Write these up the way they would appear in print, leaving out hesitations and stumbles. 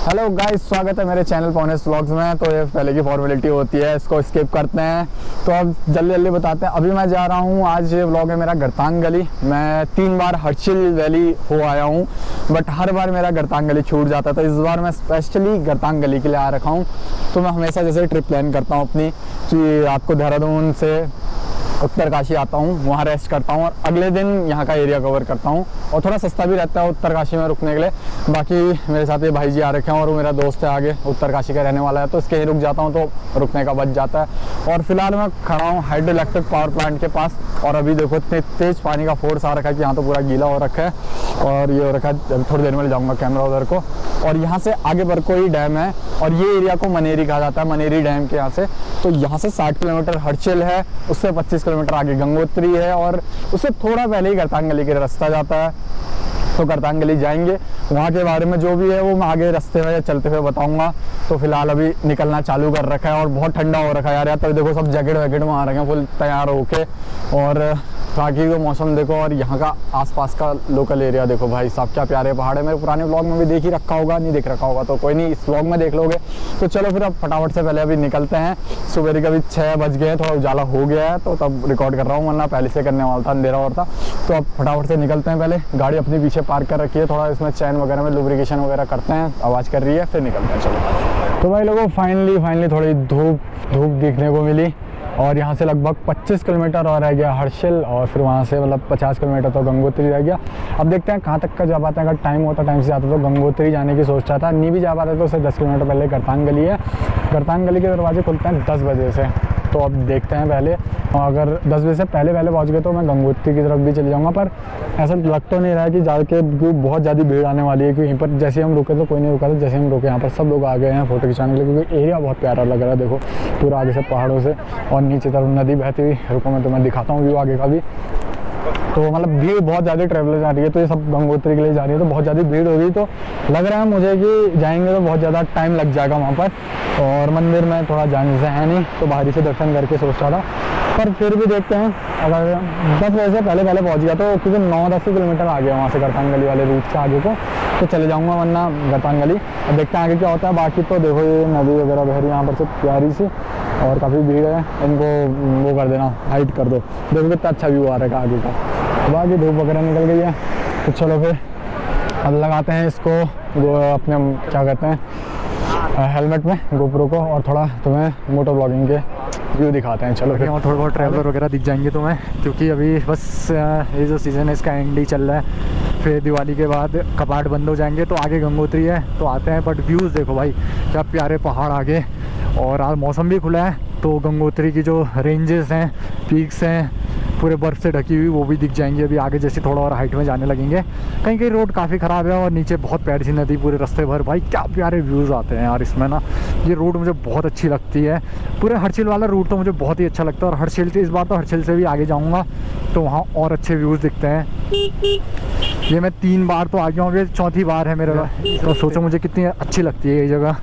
Hello guys, स्वागत है मेरे चैनल पॉनेस्ट व्लॉग्स में। तो ये पहले की फॉर्मेलिटी होती है, इसको स्किप करते हैं। तो अब जल्दी जल्दी बताते हैं। अभी मैं जा रहा हूँ, आज ये व्लॉग है मेरा गरतांग गली। मैं 3 बार हर्षिल वैली हो आया हूँ, बट हर बार मेरा गरतांग गली छूट जाता है। तो इस बार मैं स्पेशली गरतांग गली के लिए आ रखा हूँ। तो मैं हमेशा जैसे ट्रिप प्लान करता हूँ अपनी, कि रात को देहरादून से उत्तरकाशी आता हूँ, वहाँ रेस्ट करता हूँ और अगले दिन यहाँ का एरिया कवर करता हूँ। और थोड़ा सस्ता भी रहता है उत्तरकाशी में रुकने के लिए। बाकी मेरे साथ ये भाई जी आ रखे हैं और वो मेरा दोस्त है आगे, उत्तरकाशी का रहने वाला है, तो इसके ही रुक जाता हूँ, तो रुकने का बच जाता है। और फिलहाल मैं खड़ा हूँ हाइड्रो इलेक्ट्रिक पावर प्लांट के पास। और अभी देखो इतने तेज़ पानी का फोर्स आ रखा है कि यहाँ तो पूरा गीला हो रखा है। और ये हो रखा है, अभी थोड़ी देर में ले जाऊँगा कैमरा उधर को। और यहाँ से आगे बरकोई डैम है और ये एरिया को मनेरी कहा जाता है, मनेरी डैम के यहाँ से। तो यहाँ से 60 किलोमीटर हर्षिल है, उससे 25 किलोमीटर आगे गंगोत्री है और उससे थोड़ा पहले ही गरतांग गली का रास्ता जाता है। तो गरतांग गली जाएंगे, वहाँ के बारे में जो भी है वो मैं आगे रास्ते में चलते हुए बताऊंगा। तो फिलहाल अभी निकलना चालू कर रखा है और बहुत ठंडा हो रखा है यार। तभी देखो सब जैकेट वैकेट में आ रखे हैं फुल तैयार होके। और बाकी को मौसम देखो और यहाँ का आसपास का लोकल एरिया देखो भाई साहब, क्या प्यारे पहाड़ है। मेरे पुराने व्लॉग में भी देख ही रखा होगा, नहीं देख रखा होगा तो कोई नहीं, इस व्लॉग में देख लोगे। तो चलो फिर अब फटाफट से पहले अभी निकलते हैं। सुबह के अभी 6 बज गए हैं, थोड़ा उजाला हो गया है तो तब रिकॉर्ड कर रहा हूँ, वरना पहले से करने वाला था, अंधेरा और था। तो अब फटाफट से निकलते हैं। पहले गाड़ी अपने पीछे पार्क कर रखी है, थोड़ा इसमें चैन वगैरह में लुब्रिकेशन वगैरह करते हैं, आवाज़ कर रही है, फिर निकलते हैं। चलो तो भाई लोगों, फाइनली थोड़ी धूप दिखने को मिली। और यहाँ से लगभग 25 किलोमीटर और रह गया हर्षिल, और फिर वहाँ से मतलब 50 किलोमीटर तो गंगोत्री रह गया। अब देखते हैं कहाँ तक का जा पाते हैं। अगर टाइम होता, टाइम से जाता तो गंगोत्री जाने की सोच रहा था, नहीं भी जा पाते तो उससे 10 किलोमीटर पहले गरतांग गली है। गरतांग गली के दरवाजे खुलते हैं 10 बजे से। तो अब देखते हैं पहले, अगर 10 बजे से पहले पहुँच गए तो मैं गंगोत्री की तरफ भी चले जाऊँगा। पर ऐसा लग तो नहीं रहा है कि जाके बहुत ज़्यादा भीड़ आने वाली है, क्योंकि यहीं पर जैसे हम रुके तो कोई नहीं रुका था, जैसे हम रुके यहाँ पर सब लोग आ गए हैं फ़ोटो खिंचाने के लिए, क्योंकि एरिया बहुत प्यारा लग रहा है। देखो पूरा आगे से पहाड़ों से और नीचे तरफ नदी बहती हुई। रुको मैं तुम्हें दिखाता हूँ व्यू आगे का भी। तो मतलब भीड़ बहुत ज़्यादा ट्रैवलर्स आ रही है, तो ये सब गंगोत्री के लिए जा रही है, तो बहुत ज़्यादा भीड़ होगी। तो लग रहा है मुझे कि जाएंगे तो बहुत ज़्यादा टाइम लग जाएगा वहाँ पर। और मंदिर में थोड़ा जाने से है नहीं, तो बाहरी से दर्शन करके सोच रहा था। पर फिर भी देखते हैं, अगर 10 बजे से पहले पहुँच गया तो, क्योंकि 9-10 किलोमीटर आ गया वहाँ से गरतांग गली वाले रूट से आगे को, तो चले जाऊँगा वरना गरतांग गली। अब देखते हैं आगे क्या होता है। बाकी तो देखो ये नदी वगैरह बह रही है यहाँ पर से प्यारी सी, और काफ़ी भीड़ है। इनको वो कर देना, हाइट कर दो। देखो कितना अच्छा व्यू आ रहा है आगे का। बाकी धूप वगैरह निकल गई है, तो चलो फिर अब लगाते हैं इसको अपने क्या कहते हैं हेलमेट में गोप्रो को, और थोड़ा तुम्हें मोटो ब्लॉगिंग के व्यू दिखाते हैं। चलो फिर और थोड़ा बहुत ट्रैवलर वगैरह दिख जाएंगे तुम्हें, क्योंकि अभी बस ये जो सीज़न है इसका एंड ही चल रहा है। फिर दिवाली के बाद कपाट बंद हो जाएंगे, तो आगे गंगोत्री है तो आते हैं। बट व्यूज़ देखो भाई, क्या प्यारे पहाड़ आगे, और आज मौसम भी खुला है, तो गंगोत्री की जो रेंजेस हैं, पीक्स हैं, पूरे बर्फ़ से ढकी हुई, वो भी दिख जाएंगी अभी आगे जैसे थोड़ा और हाइट में जाने लगेंगे। कहीं कहीं रोड काफ़ी ख़राब है और नीचे बहुत प्यारी सी नदी पूरे रास्ते भर। भाई क्या प्यारे व्यूज़ आते हैं यार इसमें ना। ये रोड मुझे बहुत अच्छी लगती है, पूरे हर्षिल वाला रूट तो मुझे बहुत ही अच्छा लगता है। और हर्षिल से इस बार तो हर्षिल से भी आगे जाऊँगा, तो वहाँ और अच्छे व्यूज़ दिखते हैं। ये मैं 3 बार तो आ गया हूँ, ये 4थी बार है मेरा। तो सोचो मुझे कितनी अच्छी लगती है ये जगह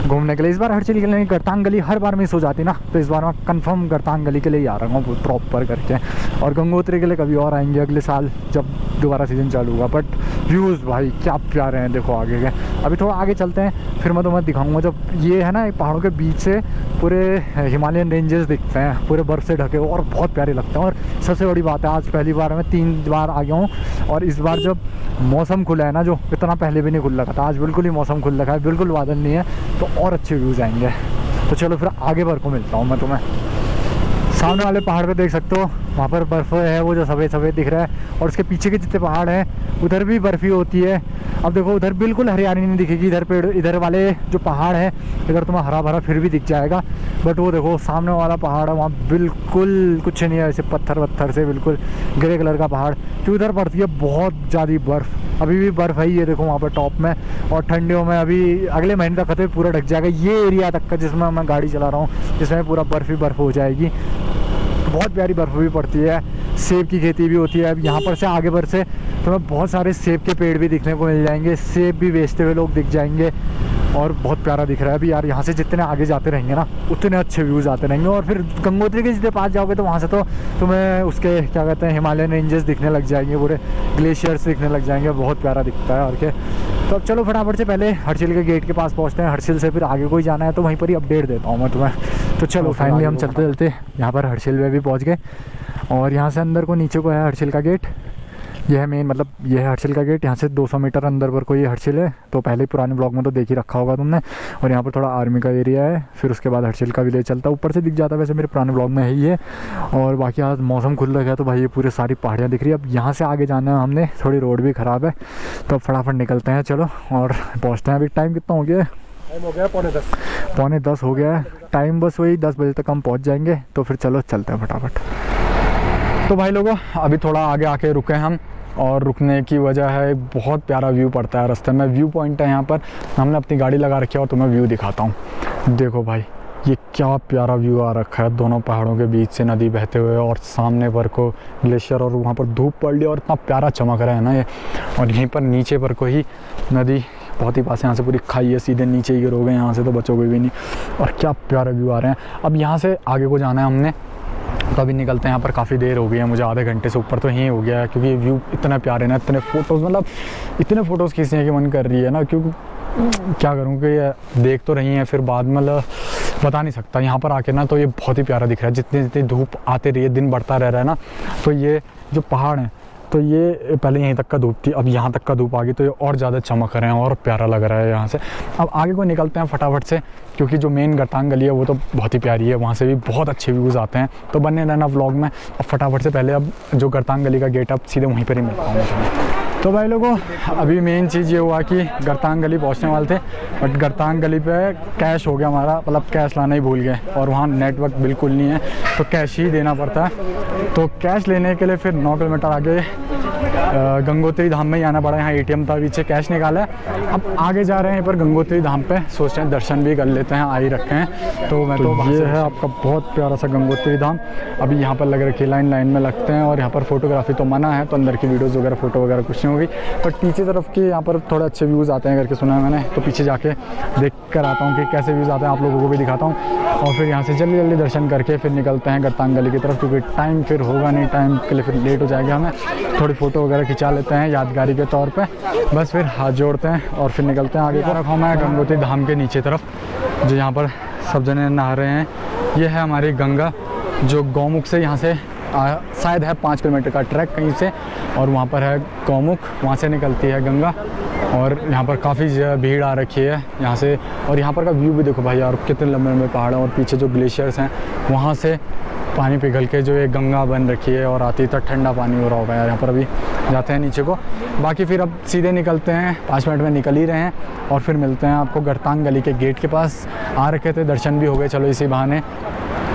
घूमने के लिए। इस बार हर्षिल के लिए गरतांग गली हर बार मिस हो जाती ना, तो इस बार मैं कंफर्म गरतांग गली के लिए ही आ रहा हूँ प्रॉपर करके। और गंगोत्री के लिए कभी और आएंगे अगले साल जब दोबारा सीज़न चालू होगा। बट व्यूज़ भाई क्या प्यारे हैं, देखो आगे के। अभी थोड़ा आगे चलते हैं, फिर मैं तुम्हें दिखाऊंगा। जब ये है ना, पहाड़ों के बीच से पूरे हिमालयन रेंजेस दिखते हैं, पूरे बर्फ़ से ढके, और बहुत प्यारे लगते हैं। और सबसे बड़ी बात है, आज पहली बार मैं 3 बार आ गया हूँ, और इस बार जब मौसम खुला है ना, जो इतना पहले भी नहीं खुल रखा था, आज बिल्कुल ही मौसम खुल रखा है, बिल्कुल बादल नहीं है, तो और अच्छे व्यूज़ आएंगे। तो चलो फिर आगे बढ़ को मिलता हूँ मैं तुम्हें। सामने वाले पहाड़ पे देख सकते हो, वहाँ पर बर्फ़ है, वो जो सफ़ेद सफ़ेद दिख रहा है। और उसके पीछे के जितने पहाड़ हैं उधर भी बर्फ़ी होती है। अब देखो उधर बिल्कुल हरियाली नहीं दिखेगी, इधर पेड़, इधर वाले जो पहाड़ है इधर तुम्हें हरा भरा फिर भी दिख जाएगा। बट वो देखो सामने वाला पहाड़ है, वहाँ बिल्कुल कुछ नहीं है, ऐसे पत्थर से बिल्कुल ग्रे कलर का पहाड़, तो उधर पड़ती है बहुत ज़्यादा बर्फ़। अभी भी बर्फ़ है, ये देखो वहाँ पर टॉप में। और ठंडियों में अभी अगले महीने तक खतरे पूरा ढक जाएगा ये एरिया तक का, जिसमें मैं गाड़ी चला रहा हूँ, जिसमें पूरा बर्फ़ ही बर्फ़ हो जाएगी। बहुत प्यारी बर्फ़ भी पड़ती है, सेब की खेती भी होती है। अब यहाँ पर से आगे बढ़ से तुम्हें बहुत सारे सेब के पेड़ भी दिखने को मिल जाएंगे, सेब भी बेचते हुए लोग दिख जाएंगे। और बहुत प्यारा दिख रहा है अभी यार। यहाँ से जितने आगे जाते रहेंगे ना उतने अच्छे व्यूज़ आते रहेंगे। और फिर गंगोत्री के जितने पास जाओगे तो वहाँ से तो तुम्हें उसके क्या कहते हैं हिमालयन रेंजेस दिखने लग जाएंगे, पूरे ग्लेशियर्स दिखने लग जाएंगे, बहुत प्यारा दिखता है। और क्या, तो अब चलो फटाफट से पहले हर्षिल के गेट के पास पहुँचते हैं। हर्षिल से फिर आगे कोई जाना है तो वहीं पर ही अपडेट देता हूँ मैं तुम्हें। तो चलो फाइनली हम चलते चलते यहाँ पर हर्षिल में भी पहुँच गए। और यहाँ से अंदर को नीचे को है हर्षिल का गेट। यह है मेन, मतलब यह है हर्षिल का गेट। यहाँ से 200 मीटर अंदर पर कोई हर्षिल है, तो पहले ही पुराने ब्लॉग में तो देख ही रखा होगा तुमने। और यहाँ पर थोड़ा आर्मी का एरिया है, फिर उसके बाद हर्षिल का विलेज चलता है, ऊपर से दिख जाता है, वैसे मेरे पुराने ब्लॉग में ही है। और बाकी आज मौसम खुल रहा है तो भाई ये पूरे सारी पहाड़ियाँ दिख रही है। अब यहाँ से आगे जाना है हमने, थोड़ी रोड भी ख़राब है, तो अब फटाफट निकलते हैं चलो और पहुँचते हैं। अभी टाइम कितना हो गया है? टाइम हो गया 9:45, 9:45 हो गया है टाइम। बस वही 10 बजे तक हम पहुँच जाएंगे, तो फिर चलो चलते हैं फटाफट। तो भाई लोगों अभी थोड़ा आगे आके रुके हम, और रुकने की वजह है बहुत प्यारा व्यू पड़ता है रास्ते में। व्यू पॉइंट है यहाँ पर, हमने अपनी गाड़ी लगा रखी है और तुम्हें व्यू दिखाता हूँ। देखो भाई ये क्या प्यारा व्यू आ रखा है, दोनों पहाड़ों के बीच से नदी बहते हुए और सामने पर को ग्लेशियर, और वहाँ पर धूप पड़ रही है और इतना प्यारा चमक रहा है ना ये। और यहीं पर नीचे पर को ही नदी बहुत ही पास, यहाँ से पूरी खाई है, सीधे नीचे ही गिरोगे यहाँ से तो बचोगे भी नहीं। और क्या प्यारे व्यू आ रहे हैं। अब यहाँ से आगे को जाना है हमने, तो अभी निकलते हैं। यहाँ पर काफ़ी देर हो गई है, मुझे आधे घंटे से ऊपर तो यहीं हो गया है, क्योंकि व्यू इतना प्यारे ना, इतने फ़ोटोज़, मतलब इतने फ़ोटोज़ खींचने की मन कर रही है ना, क्योंकि क्या करूँ कि ये देख तो रही हैं, फिर बाद में मतलब बता नहीं सकता। यहाँ पर आके ना तो ये बहुत ही प्यारा दिख रहा है। जितनी जितनी धूप आती रही है, दिन बढ़ता रह रहा है ना, तो ये जो पहाड़ हैं तो ये पहले यहीं तक का धूप थी, अब यहाँ तक का धूप आ गई तो ये और ज़्यादा चमक रहे हैं और प्यारा लग रहा है यहाँ से। अब आगे को निकलते हैं फटाफट से, क्योंकि जो मेन गरतांग गली है वो तो बहुत ही प्यारी है, वहाँ से भी बहुत अच्छे व्यूज़ आते हैं। तो बने रहना व्लॉग में। अब फटाफट से पहले अब जो गरतांग गली का गेट अब सीधे वहीं पर ही मिल पाऊँगा तुम्हें। तो भाई लोगों अभी मेन चीज़ ये हुआ कि गरतांग गली पहुँचने वाले थे, बट गरतांग गली पे कैश हो गया हमारा, मतलब कैश लाना ही भूल गए, और वहाँ नेटवर्क बिल्कुल नहीं है, तो कैश ही देना पड़ता है। तो कैश लेने के लिए फिर 9 किलोमीटर आगे गंगोत्री धाम में ही आना पड़ा। यहाँ ATM था, पीछे कैश निकाला है। अब आगे जा रहे हैं पर गंगोत्री धाम पे, सोच रहे हैं दर्शन भी कर लेते हैं, आ ही रखे हैं। तो मैं तो ये है आपका बहुत प्यारा सा गंगोत्री धाम। अभी यहाँ पर लग रखी लाइन में लगते हैं, और यहाँ पर फोटोग्राफी तो मना है, तो अंदर की वीडियोज़ वगैरह फ़ोटो वगैरह कुछ नहीं होगी। बट पीछे तरफ के यहाँ पर थोड़े अच्छे व्यूज़ आते हैं करके सुना है मैंने, तो पीछे जाके देख कर आता हूँ कि कैसे व्यूज़ आते हैं, आप लोगों को भी दिखाता हूँ। और फिर यहाँ से जल्दी जल्दी दर्शन करके फिर निकलते हैं गरतांग गली की तरफ, क्योंकि टाइम फिर होगा नहीं, टाइम के लिए फिर लेट हो जाएगा। हमें थोड़ी फ़ोटो वगैरह खिंचा लेते हैं यादगारी के तौर पे, बस फिर हाथ जोड़ते हैं और फिर निकलते हैं आगे की तरफ। हम गंगोत्री धाम के नीचे तरफ, जो यहाँ पर सब जने नहा रहे हैं। ये है हमारी गंगा, जो गौमुख से यहाँ से शायद है 5 किलोमीटर का ट्रैक कहीं से, और वहाँ पर है गौमुख, वहाँ से निकलती है गंगा। और यहाँ पर काफ़ी भीड़ आ रखी है यहाँ से। और यहाँ पर का व्यू भी देखो भाई यार, कितने लंबे लंबे पहाड़ हैं, और पीछे जो ग्लेशियर्स हैं वहाँ से पानी पिघल के जो ये गंगा बन रखी है और आती तक ठंडा पानी हो रहा होगा यार। यहाँ पर अभी जाते हैं नीचे को, बाकी फिर अब सीधे निकलते हैं, 5 मिनट में निकल ही रहे हैं। और फिर मिलते हैं आपको गरतांग गली के गेट के पास। आ रखे थे, दर्शन भी हो गए चलो इसी बहाने।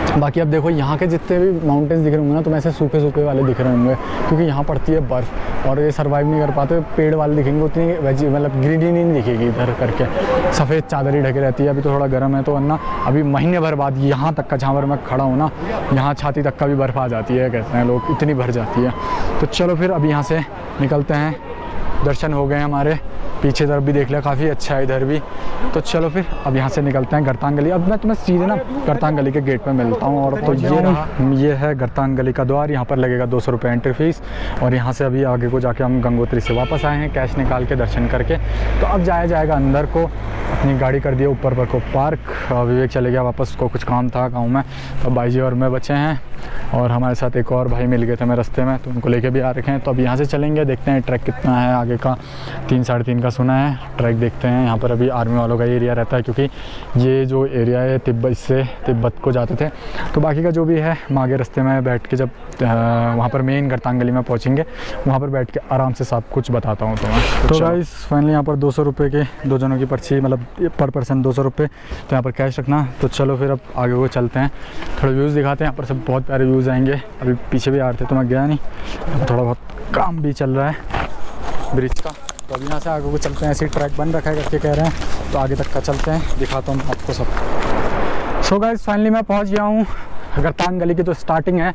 बाकी अब देखो यहाँ के जितने भी माउंटेन्स दिख रहे होंगे ना, तो ऐसे सूखे सूखे वाले दिख रहे होंगे, क्योंकि यहाँ पड़ती है बर्फ़ और ये सर्वाइव नहीं कर पाते। पेड़ वाले दिखेंगे, उतनी मतलब ग्रीनरी नहीं दिखेगी इधर करके, सफ़ेद चादर ही ढके रहती है। अभी तो थोड़ा गर्म है, तो वरना अभी महीने भर बाद यहाँ तक का, जहाँ पर मैं खड़ा हूँ ना, यहाँ छाती तक का भी बर्फ़ आ जाती है, कहते हैं लोग, इतनी भर जाती है। तो चलो फिर अभी यहाँ से निकलते हैं। दर्शन हो गए हमारे, पीछे तरफ भी देख लिया, काफ़ी अच्छा है इधर भी। तो चलो फिर अब यहाँ से निकलते हैं गरतांग गली। अब मैं तुम्हें सीधे ना गरतांग गली के गेट पे मिलता हूँ। और तो ये है गरतांग गली का द्वार। यहाँ पर लगेगा 200 रुपये एंट्री फीस, और यहाँ से अभी आगे को जाके हम गंगोत्री से वापस आए हैं कैश निकाल के दर्शन करके। तो अब जाया जाएगा अंदर को, अपनी गाड़ी कर दिया ऊपर पर को पार्क। विवेक चले गया वापस, को कुछ काम था गाँव में, तो भाई जी और मैं बचे हैं, और हमारे साथ एक और भाई मिल गए थे मैं रास्ते में, तो उनको लेके भी आ रखे हैं। तो अब यहाँ से चलेंगे, देखते हैं ट्रैक कितना है आगे का। 3 साढ़े 3 का सुना है ट्रैक, देखते हैं। यहाँ पर अभी आर्मी वालों का एरिया रहता है, क्योंकि ये जो एरिया है तिब्बत से तिब्बत को जाते थे। तो बाकी का जो भी है हम आगे रास्ते में बैठ के, जब वहाँ पर मेन गरतांग गली में पहुँचेंगे, वहाँ पर बैठ के आराम से सब कुछ बताता हूँ तुम्हें। तो गाइस फाइनली यहाँ पर 200 रुपये के 2 जनों की पर्ची, मतलब पर पर्सन 200 रुपये, तो यहाँ पर कैश रखना। तो चलो फिर अब आगे को चलते हैं, थोड़े व्यूज़ दिखाते हैं। यहाँ पर सब बहुत प्यारे व्यूज़ आएंगे। अभी पीछे भी आ रहे थे तो मैं गया नहीं, थोड़ा बहुत काम भी चल रहा है ब्रिज का। तो अभी यहाँ से आगे को चलते हैं, ऐसे ही ट्रैक बन रखा है करके कह रहे हैं, तो आगे तक का चलते हैं, दिखाता हूँ आपको सब। सो गाइस फाइनली मैं पहुँच गया हूँ गरतांग गली की तो स्टार्टिंग है।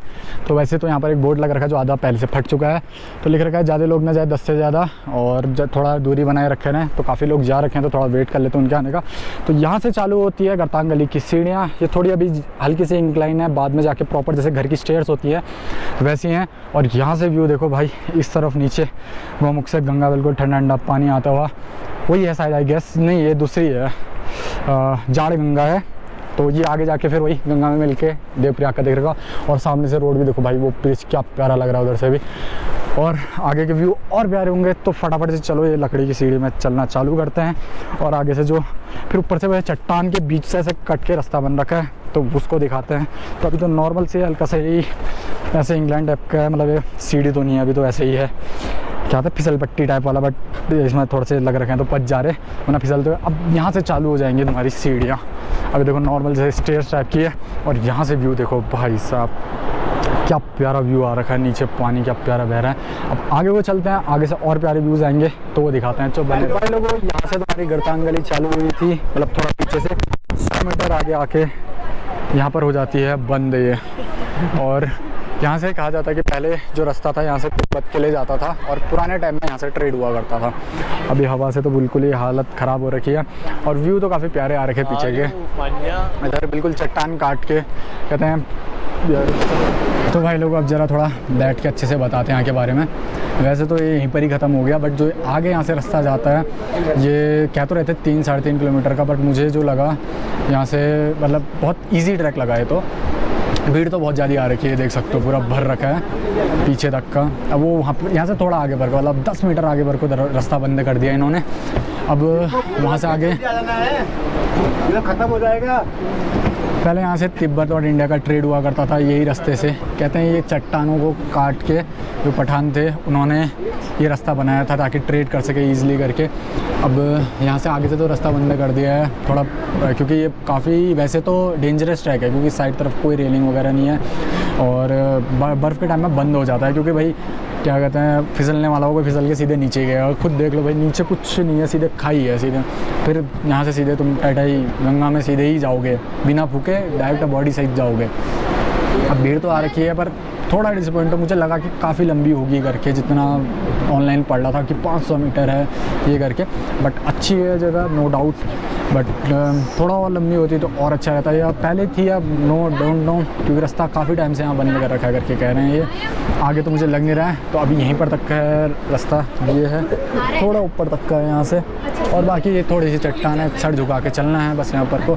तो वैसे तो यहाँ पर एक बोर्ड लग रखा है जो आधा पहले से फट चुका है, तो लिख रखा है ज़्यादा लोग ना जाए 10 से ज़्यादा, और थोड़ा दूरी बनाए रखे हैं। तो काफ़ी लोग जा रखे हैं, तो थोड़ा वेट कर लेते हैं उनके आने का। तो यहाँ से चालू होती है गरतांग गली की सीढ़ियाँ। ये थोड़ी अभी हल्की सी इंक्लाइन है, बाद में जाके प्रॉपर जैसे घर की स्टेयर्स होती है वैसी हैं। और यहाँ से व्यू देखो भाई, इस तरफ नीचे गोमुख से गंगा, बिल्कुल ठंडा ठंडा पानी आता हुआ। वही है शायद, आई गेस नहीं, ये दूसरी है, जाड़ गंगा है। तो ये आगे जाके फिर वही गंगा में मिलके देवप्रयाग का दिख रहा। और सामने से रोड भी देखो भाई, वो ब्रिज क्या प्यारा लग रहा है उधर से भी। और आगे के व्यू और प्यारे होंगे। तो फटाफट से चलो ये लकड़ी की सीढ़ी में चलना चालू करते हैं। और आगे से जो फिर ऊपर से वह चट्टान के बीच से ऐसे कट के रास्ता बन रखा है, तो उसको दिखाते हैं। तो अभी तो नॉर्मल से हल्का सा ही ऐसे इंग्लैंड टाइप का है, मतलब ये सीढ़ी तो नहीं है अभी, तो ऐसे ही है, क्या था फिसल पट्टी टाइप वाला, बट इसमें थोड़े से लग रखे हैं तो पच जा रहे, वरना फिसलते हुए। अब यहाँ से चालू हो जाएंगी तुम्हारी सीढ़ियाँ। अभी देखो नॉर्मल जैसे स्टेयर्स टाइप की है। और यहाँ से व्यू देखो भाई साहब, क्या प्यारा व्यू आ रखा है, नीचे पानी क्या प्यारा बह रहा है। अब आगे वो चलते हैं, आगे से और प्यारे व्यूज़ आएंगे तो वो दिखाते हैं। तो बने भाई लोगों, यहाँ से तुम्हारी गरतांग गली चालू हुई थी, मतलब थोड़ा पीछे से 100 मीटर आगे आके यहाँ पर हो जाती है बंद ये। और यहाँ से कहा जाता है कि पहले जो रास्ता था यहाँ से तिब्बत के लिए जाता था, और पुराने टाइम में यहाँ से ट्रेड हुआ करता था। अभी हवा से तो बिल्कुल ही हालत ख़राब हो रखी है। और व्यू तो काफ़ी प्यारे आ रखे हैं पीछे के, इधर बिल्कुल चट्टान काट के कहते हैं। तो भाई लोग अब ज़रा थोड़ा बैठ के अच्छे से बताते हैं यहाँ के बारे में। वैसे तो ये यहीं पर ही ख़त्म हो गया, बट जो आगे यहाँ से रास्ता जाता है, ये कह तो रहते 3-3.5 किलोमीटर का, बट मुझे जो लगा यहाँ से मतलब बहुत ईजी ट्रैक लगा है। तो भीड़ तो बहुत ज़्यादा आ रखी है, देख सकते हो पूरा भर रखा है पीछे तक का। अब वो वहाँ पर यहाँ से थोड़ा आगे बढ़ को, मतलब 10 मीटर आगे बढ़ को रास्ता बंद कर दिया इन्होंने। अब वहाँ से आगे ख़त्म हो जाएगा। पहले यहाँ से तिब्बत और इंडिया का ट्रेड हुआ करता था यही रास्ते से। कहते हैं ये चट्टानों को काट के जो पठान थे उन्होंने ये रास्ता बनाया था ताकि ट्रेड कर सके ईज़िली करके। अब यहाँ से आगे से तो रास्ता बंद कर दिया है थोड़ा, क्योंकि ये काफ़ी वैसे तो डेंजरस ट्रैक है, क्योंकि साइड तरफ कोई रेलिंग वगैरह नहीं है। और बर्फ़ के टाइम में बंद हो जाता है, क्योंकि भाई क्या कहते हैं, फिसलने वाला हो कोई फिसल के सीधे नीचे गया। और खुद देख लो भाई, नीचे कुछ नहीं है, सीधे खाई है सीधे। फिर यहाँ से सीधे तुम टाइटाई गंगा में सीधे ही जाओगे, बिना फूके डायरेक्ट बॉडी सहित जाओगे। अब भीड़ तो आ रखी है, पर थोड़ा डिसअपॉइंट तो मुझे लगा कि काफ़ी लंबी होगी करके, जितना ऑनलाइन पढ़ रहा था कि 500 मीटर है ये करके। बट अच्छी है जगह, नो डाउट, बट थोड़ा और लंबी होती तो और अच्छा रहता है। या पहले थी, अब नो डोंट नो, क्योंकि रास्ता काफ़ी टाइम से यहाँ बंद कर रखा है करके कह रहे हैं ये। आगे तो मुझे लग नहीं रहा है, तो अभी यहीं पर तक का है रास्ता, ये है थोड़ा ऊपर तक का है यहाँ से। और बाकी ये थोड़ी सी चट्टान है, सर झुका के चलना है बस यहाँ पर को।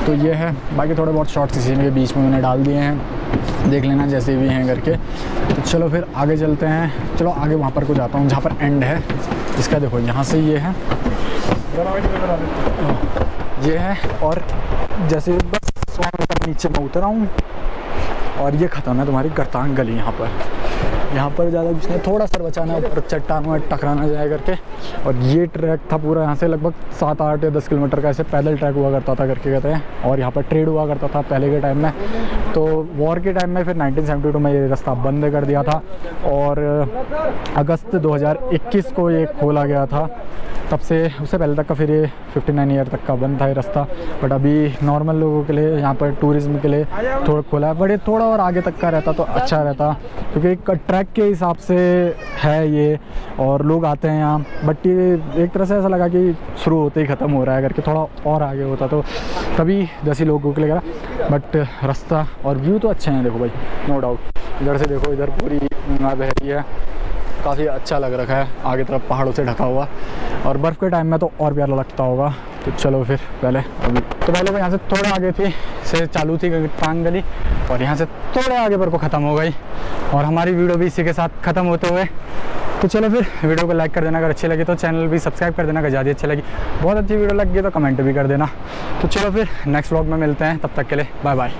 तो ये है, बाकी थोड़े बहुत शॉर्ट्स इसी में बीच में मैंने डाल दिए हैं, देख लेना जैसे भी हैं करके। तो चलो फिर आगे चलते हैं। चलो आगे वहाँ पर को जाता हूँ जहाँ पर एंड है इसका। देखो यहाँ से ये है, ये है, और जैसे बस 100 मीटर नीचे मैं उतरा हूँ और ये ख़त्म है तुम्हारी गरतांग गली। यहाँ पर ज़्यादा कुछ नहीं, थोड़ा सर बचाना ऊपर चट्टान में टकराना जाए करके। और ये ट्रैक था पूरा यहाँ से लगभग 7-8 या 10 किलोमीटर का ऐसे पैदल ट्रैक हुआ करता था करके कहते हैं। और यहाँ पर ट्रेड हुआ करता था पहले के टाइम में। तो वॉर के टाइम में फिर 1972 में ये रास्ता बंद कर दिया था, और अगस्त 2021 को ये खोला गया था। तब से उससे पहले तक का फिर ये 59 ईयर तक का बंद था ये रास्ता। बट अभी नॉर्मल लोगों के लिए, यहाँ पर टूरिज़्म के लिए थोड़ा खोला है। बट ये थोड़ा और आगे तक का रहता तो अच्छा रहता, क्योंकि एक ट्रैक के हिसाब से है ये, और लोग आते हैं यहाँ। बट ये एक तरह से ऐसा लगा कि शुरू होते ही ख़त्म हो रहा है करके, थोड़ा और आगे होता तो तभी 10 ही लोगों के लिए करा। बट रास्ता और व्यू तो अच्छे हैं, देखो भाई, नो डाउट। इधर से देखो, इधर पूरी गंगा बह रही है, काफ़ी अच्छा लग रखा है, आगे तरफ पहाड़ों से ढका हुआ। और बर्फ़ के टाइम में तो और प्यारा लगता होगा। तो चलो फिर पहले अभी तो पहले यहाँ से थोड़ा आगे थी से चालू थी गरतांग गली, और यहाँ से थोड़े आगे पर को ख़त्म हो गई, और हमारी वीडियो भी इसी के साथ ख़त्म होते हुए। तो चलो फिर वीडियो को लाइक कर देना, अगर अच्छी लगी तो चैनल भी सब्सक्राइब कर देना, अगर ज़्यादा अच्छी लगी, बहुत अच्छी वीडियो लग गई तो कमेंट भी कर देना। तो चलो फिर नेक्स्ट व्लॉग में मिलते हैं, तब तक के लिए बाय बाय।